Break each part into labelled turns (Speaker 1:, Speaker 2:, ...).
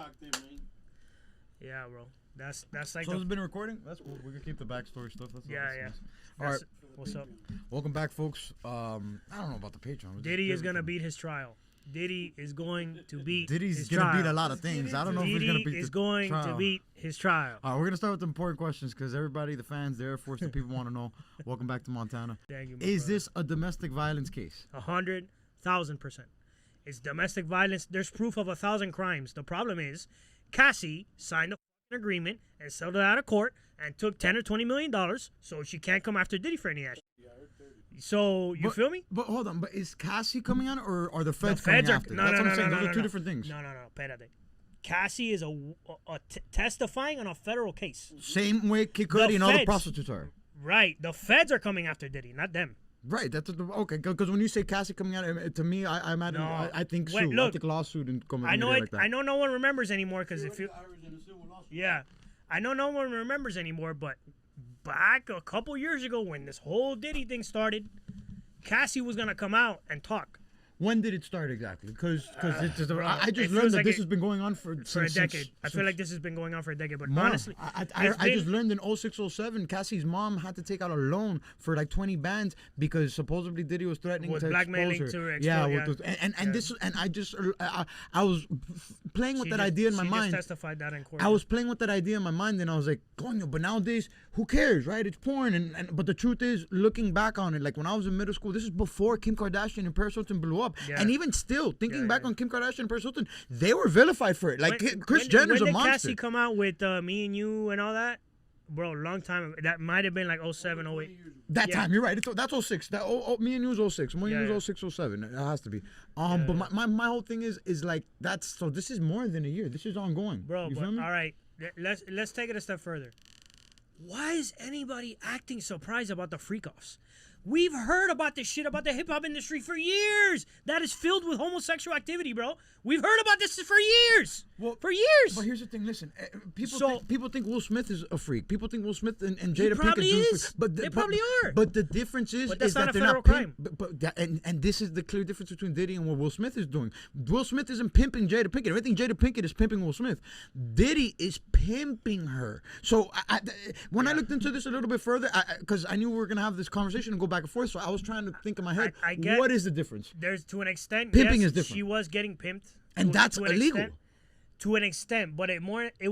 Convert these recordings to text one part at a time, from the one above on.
Speaker 1: locked in, man.
Speaker 2: Yeah, bro. That's like.
Speaker 3: So it's been recording. That's cool. We can keep the backstory stuff. That's
Speaker 2: Yeah.
Speaker 3: Nice.
Speaker 2: All right. What's up?
Speaker 3: Welcome back, folks. I don't know about the Patreon.
Speaker 2: Diddy is gonna beat his trial. Diddy is going to beat.
Speaker 3: Diddy's
Speaker 2: his
Speaker 3: gonna
Speaker 2: trial.
Speaker 3: beat a lot of things. I don't know if he's gonna beat
Speaker 2: Diddy is
Speaker 3: the
Speaker 2: going
Speaker 3: trial.
Speaker 2: to beat his trial.
Speaker 3: All right, we're gonna start with the important questions because everybody, the fans, the Air Force, the people want to know. Welcome back to Montana.
Speaker 2: Thank you, my
Speaker 3: Is
Speaker 2: brother.
Speaker 3: this a domestic violence case?
Speaker 2: 100,000%. It's domestic violence. There's proof of 1,000 crimes. The problem is, Cassie signed a agreement and settled it out of court and took $10 or $20 million, so she can't come after Diddy for any action. So you feel me?
Speaker 3: But hold on, but is Cassie coming on or are the feds
Speaker 2: The feds
Speaker 3: coming
Speaker 2: are
Speaker 3: after?
Speaker 2: no,
Speaker 3: That's
Speaker 2: no,
Speaker 3: what
Speaker 2: no,
Speaker 3: I'm saying.
Speaker 2: no,
Speaker 3: Those
Speaker 2: no,
Speaker 3: are two
Speaker 2: no.
Speaker 3: different things.
Speaker 2: No, espérate. Cassie is testifying on a federal case.
Speaker 3: Same way Kid Cudi and all the prostitutes are.
Speaker 2: Right. The feds are coming after Diddy, not them.
Speaker 3: Right. That's okay. Because when you say Cassie coming out, to me, I imagine
Speaker 2: No.
Speaker 3: I think
Speaker 2: Wait,
Speaker 3: sue.
Speaker 2: look,
Speaker 3: I think lawsuit and come.
Speaker 2: I know
Speaker 3: it.
Speaker 2: it.
Speaker 3: Like that.
Speaker 2: I know no one remembers anymore because if you. Yeah, I know no one remembers anymore. But back a couple years ago, when this whole Diddy thing started, Cassie was gonna come out and talk.
Speaker 3: When did it start exactly? Because I just
Speaker 2: it
Speaker 3: learned
Speaker 2: feels
Speaker 3: that
Speaker 2: like
Speaker 3: this has been going on for
Speaker 2: a
Speaker 3: since,
Speaker 2: decade. I feel like this has been going on for a decade. But
Speaker 3: more.
Speaker 2: honestly,
Speaker 3: I just learned in 06, 07, Cassie's mom had to take out a loan for like 20 bands because supposedly Diddy was threatening
Speaker 2: Was
Speaker 3: to
Speaker 2: blackmailing
Speaker 3: expose her.
Speaker 2: to
Speaker 3: Yeah,
Speaker 2: expose-
Speaker 3: I was playing with that idea in my
Speaker 2: she
Speaker 3: mind.
Speaker 2: just testified that in court.
Speaker 3: I was playing with that idea in my mind, and I was like, "Coño!" But nowadays, who cares, right? It's porn, but the truth is, looking back on it, like when I was in middle school, this is before Kim Kardashian and Paris Hilton blew up,
Speaker 2: Yeah.
Speaker 3: and even still, thinking back
Speaker 2: yeah.
Speaker 3: on Kim Kardashian and Paris Hilton, they were vilified for it. Like Kris Jenner's
Speaker 2: when
Speaker 3: a
Speaker 2: did
Speaker 3: monster.
Speaker 2: Cassie come out with Me and You and all that? Bro, long time. That might have been like 07, 08.
Speaker 3: That
Speaker 2: Yeah.
Speaker 3: time, you're right. That's 06. Me and you was 06. Me and you
Speaker 2: Yeah,
Speaker 3: was 06, 07. It has to be. But my whole thing is like that's so. This is more than a year. This is ongoing.
Speaker 2: Bro,
Speaker 3: you
Speaker 2: but
Speaker 3: feel me?
Speaker 2: all right. Let's take it a step further. Why is anybody acting surprised about the freak-offs? We've heard about this shit about the hip-hop industry for years. That is filled with homosexual activity, bro. We've heard about this for years. For years.
Speaker 3: But here's the thing. Listen,
Speaker 2: So-
Speaker 3: people think Will Smith is a freak. People think Will Smith and Jada Pinkett
Speaker 2: probably
Speaker 3: do
Speaker 2: is.
Speaker 3: freak. But
Speaker 2: They probably are.
Speaker 3: But the difference is,
Speaker 2: But that's
Speaker 3: that
Speaker 2: not a
Speaker 3: they're
Speaker 2: federal
Speaker 3: not
Speaker 2: crime.
Speaker 3: And this is the clear difference between Diddy and what Will Smith is doing. Will Smith isn't pimping Jada Pinkett. Everything Jada Pinkett is pimping Will Smith. Diddy is pimping her. So when I looked into this a little bit further, because I knew we were gonna have this conversation and go back and forth, so I was trying to think in my head,
Speaker 2: I get-
Speaker 3: what is the difference?
Speaker 2: There's to an extent.
Speaker 3: Pimping
Speaker 2: yes,
Speaker 3: is different.
Speaker 2: She was getting pimped.
Speaker 3: And that's
Speaker 2: an
Speaker 3: illegal.
Speaker 2: extent, to an extent, but it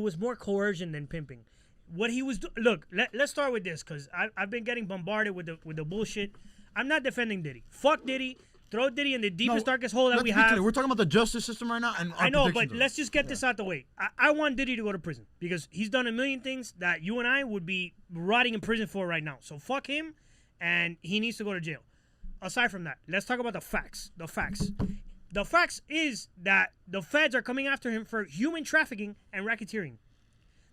Speaker 2: was more coercion than pimping. What he was look, let's start with this because I've been getting bombarded with the bullshit. I'm not defending Diddy. Fuck Diddy. Throw Diddy in the deepest, darkest hole that we have.
Speaker 3: We're talking about the justice system right now, and
Speaker 2: I know, but let's just get this out the way. I want Diddy to go to prison because he's done a million things that you and I would be rotting in prison for right now. So fuck him, and he needs to go to jail. Aside from that, let's talk about the facts. The facts is that the feds are coming after him for human trafficking and racketeering.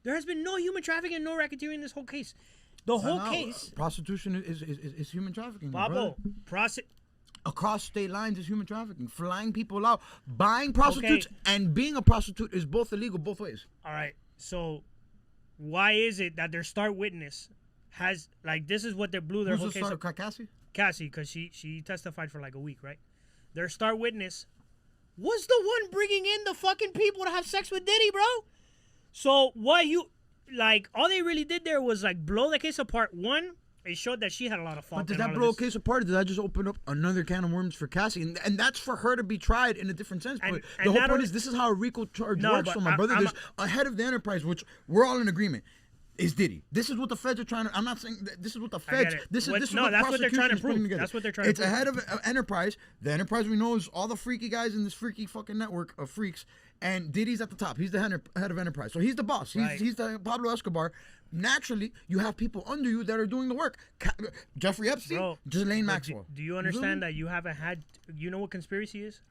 Speaker 2: There has been no human trafficking and no racketeering in this whole case. The whole case.
Speaker 3: Prostitution is human trafficking.
Speaker 2: Pablo,
Speaker 3: across state lines is human trafficking. Flying people out, buying prostitutes, and being a prostitute is both illegal both ways.
Speaker 2: All right. So why is it that their star witness has this is what they blew their whole case up?
Speaker 3: Cassie?
Speaker 2: Cassie, because she testified for like a week, right? Their star witness was the one bringing in the fucking people to have sex with Diddy, bro. So what all they really did there was blow the case apart. One, it showed that she had a lot of fault.
Speaker 3: But did that blow a case apart? Did that just open up another can of worms for Cassie? And that's for her to be tried in a different sense. But the whole point is this is how a RICO charge works for my brother. There's a head of the enterprise, which we're all in agreement. Is Diddy. This is what the feds are trying to. I'm not saying this is what the feds. This is what
Speaker 2: that's what they're trying to prove.
Speaker 3: Together.
Speaker 2: That's what they're trying to prove.
Speaker 3: It's a head of an enterprise. The enterprise we know is all the freaky guys in this freaky fucking network of freaks. And Diddy's at the top. He's the head of enterprise. So he's the boss. He's the Pablo Escobar. Naturally, you have people under you that are doing the work. Jeffrey Epstein, Ghislaine Maxwell.
Speaker 2: Do you understand that you haven't had? You know what conspiracy is?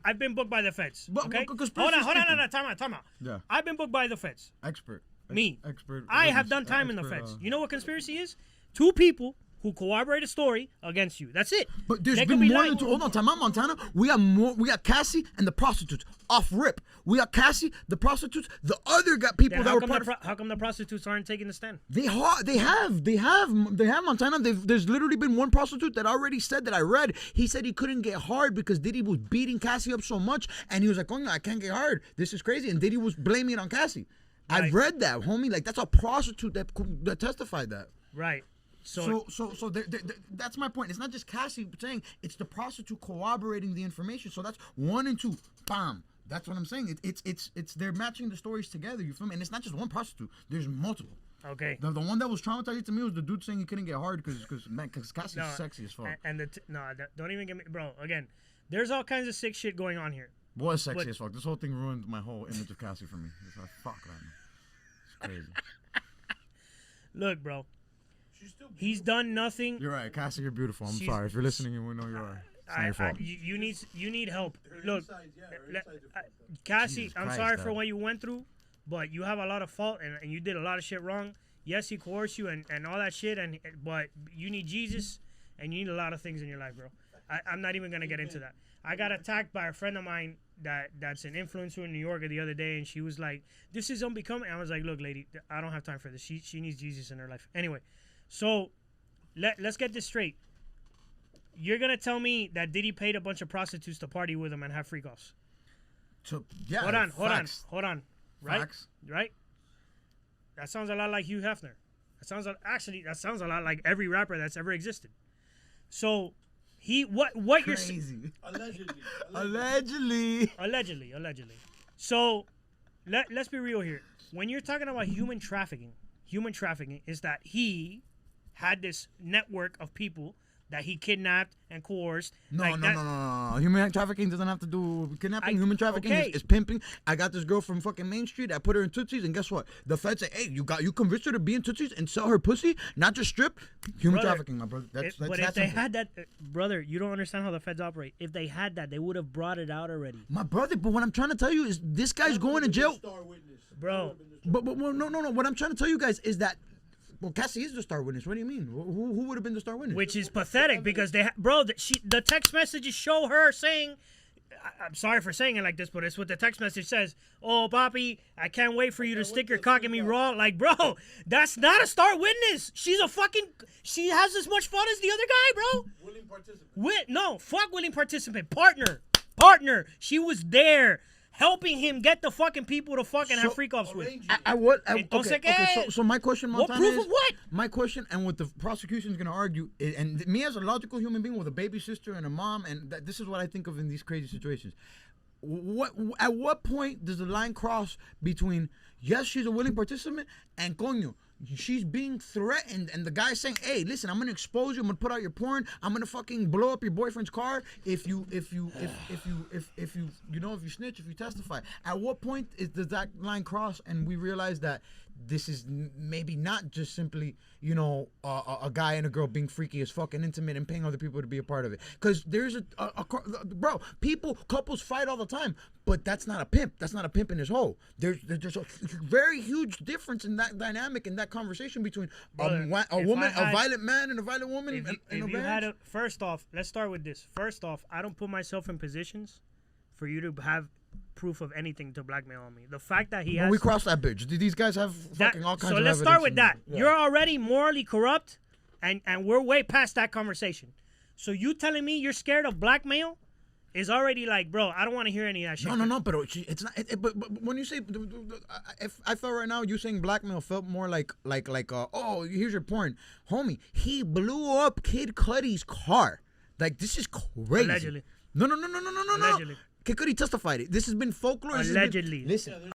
Speaker 2: I've been booked by the feds. Okay. Hold on. Time out.
Speaker 3: Yeah.
Speaker 2: I've been booked by the feds.
Speaker 3: Expert.
Speaker 2: Me.
Speaker 3: Expert.
Speaker 2: I have done time in the feds. You know what conspiracy is? Two people who corroborate a story against you. That's it.
Speaker 3: But there's
Speaker 2: They
Speaker 3: been
Speaker 2: could be
Speaker 3: more
Speaker 2: lying.
Speaker 3: than two. Hold on, time out, Montana. We got more. We got Cassie and the prostitutes off rip. We got Cassie, the prostitutes. The other got people
Speaker 2: Then
Speaker 3: that
Speaker 2: how
Speaker 3: were
Speaker 2: come,
Speaker 3: part of.
Speaker 2: how come the prostitutes aren't taking the stand?
Speaker 3: They have Montana. There's literally been one prostitute that already said that I read. He said he couldn't get hard because Diddy was beating Cassie up so much, and he was like, "Oh no, I can't get hard. This is crazy." And Diddy was blaming it on Cassie.
Speaker 2: Right.
Speaker 3: I've read that, homie. Like that's a prostitute that testified that.
Speaker 2: Right.
Speaker 3: So that's my point. It's not just Cassie saying, it's the prostitute corroborating the information. So that's 1 and 2. Bam. That's what I'm saying. It's they're matching the stories together. You feel me? And it's not just one prostitute. There's multiple.
Speaker 2: Okay.
Speaker 3: The one that was traumatizing to me was the dude saying he couldn't get hard because Cassie's sexy as fuck.
Speaker 2: Don't even get me, bro. Again, there's all kinds of sick shit going on here.
Speaker 3: Was sexy as fuck. This whole thing ruined my whole image of Cassie for me. It's like, fuck, man. It's crazy.
Speaker 2: Look, bro. He's done nothing.
Speaker 3: You're right, Cassie. You're beautiful. I'm sorry if you're listening. You know you are. It's not your fault.
Speaker 2: You need help. Look, Cassie,
Speaker 3: Jesus
Speaker 2: I'm
Speaker 3: Christ,
Speaker 2: sorry for
Speaker 3: Dad.
Speaker 2: what you went through, but you have a lot of fault and you did a lot of shit wrong. Yes, he coerced you and all that shit, but you need Jesus and you need a lot of things in your life, bro. I'm not even gonna get into that. I got attacked by a friend of mine that's an influencer in New York the other day, and she was like, "This is unbecoming." I was like, "Look, lady, I don't have time for this. She needs Jesus in her life." Anyway, so let's get this straight. You're gonna tell me that Diddy paid a bunch of prostitutes to party with him and have freak-offs?
Speaker 3: So yeah.
Speaker 2: Hold on. Right?
Speaker 3: Facts.
Speaker 2: Right? That sounds a lot like Hugh Hefner. That sounds a lot like every rapper that's ever existed. So what you're
Speaker 3: Crazy.
Speaker 2: Allegedly. So let's be real here. When you're talking about human trafficking is that he had this network of people that he kidnapped and coerced.
Speaker 3: No.
Speaker 2: Like
Speaker 3: Human trafficking doesn't have to do with kidnapping. Human trafficking
Speaker 2: okay.
Speaker 3: is pimping. I got this girl from fucking Main Street. I put her in Tootsie's, and guess what? The feds say, "Hey, you convinced her to be in Tootsie's and sell her pussy, not just strip." Human trafficking, my brother. That's
Speaker 2: but if they had that, brother, you don't understand how the feds operate. If they had that, they would have brought it out already.
Speaker 3: My brother, but what I'm trying to tell you is this guy's going to jail.
Speaker 2: Bro.
Speaker 3: But no. What I'm trying to tell you guys is that. Well, Cassie is the star witness. What do you mean? Who would have been the star witness?
Speaker 2: Which is pathetic because the text messages show her saying, I'm sorry for saying it like this, but it's what the text message says. "Oh, Papi, I can't wait for you to stick your cock in me raw." Like, bro, that's not a star witness. She has as much fun as the other guy, bro.
Speaker 1: Willing participant.
Speaker 2: No, fuck willing participant. Partner. She was there helping him get the fucking people to fucking have freak-offs with.
Speaker 3: So my question, Montana,
Speaker 2: what proof of what?
Speaker 3: My question, and what the prosecution is going to argue, and me as a logical human being with a baby sister and a mom, and this is what I think of in these crazy situations. At what point does the line cross between, yes, she's a willing participant, and coño, she's being threatened, and the guy's saying, "Hey, listen, I'm gonna expose you. I'm gonna put out your porn. I'm gonna fucking blow up your boyfriend's car if you snitch, if you testify." At what point does that line cross, and we realize that this is maybe not just simply, a guy and a girl being freaky as fuck and intimate and paying other people to be a part of it? Because there's bro, couples fight all the time, but that's not a pimp. That's not a pimp in his hole. There's a very huge difference in that dynamic, in that conversation between a violent man and a violent woman.
Speaker 2: First off, let's start with this. First off, I don't put myself in positions for you to have proof of anything to blackmail on me. The fact that he has...
Speaker 3: we crossed that bridge. These guys have fucking all kinds of
Speaker 2: evidence. So let's start with that.
Speaker 3: Yeah.
Speaker 2: You're already morally corrupt, and we're way past that conversation. So you telling me you're scared of blackmail is already like, bro, I don't want to hear any of that shit.
Speaker 3: No, but it's not. But when you say, if I felt right now, you saying blackmail felt more like, oh, here's your porn, homie. He blew up Kid Cudi's car. Like, this is crazy.
Speaker 2: Allegedly.
Speaker 3: No.
Speaker 2: Allegedly.
Speaker 3: Kid Cudi testified it. This has been folklore.
Speaker 2: Allegedly.
Speaker 3: Listen.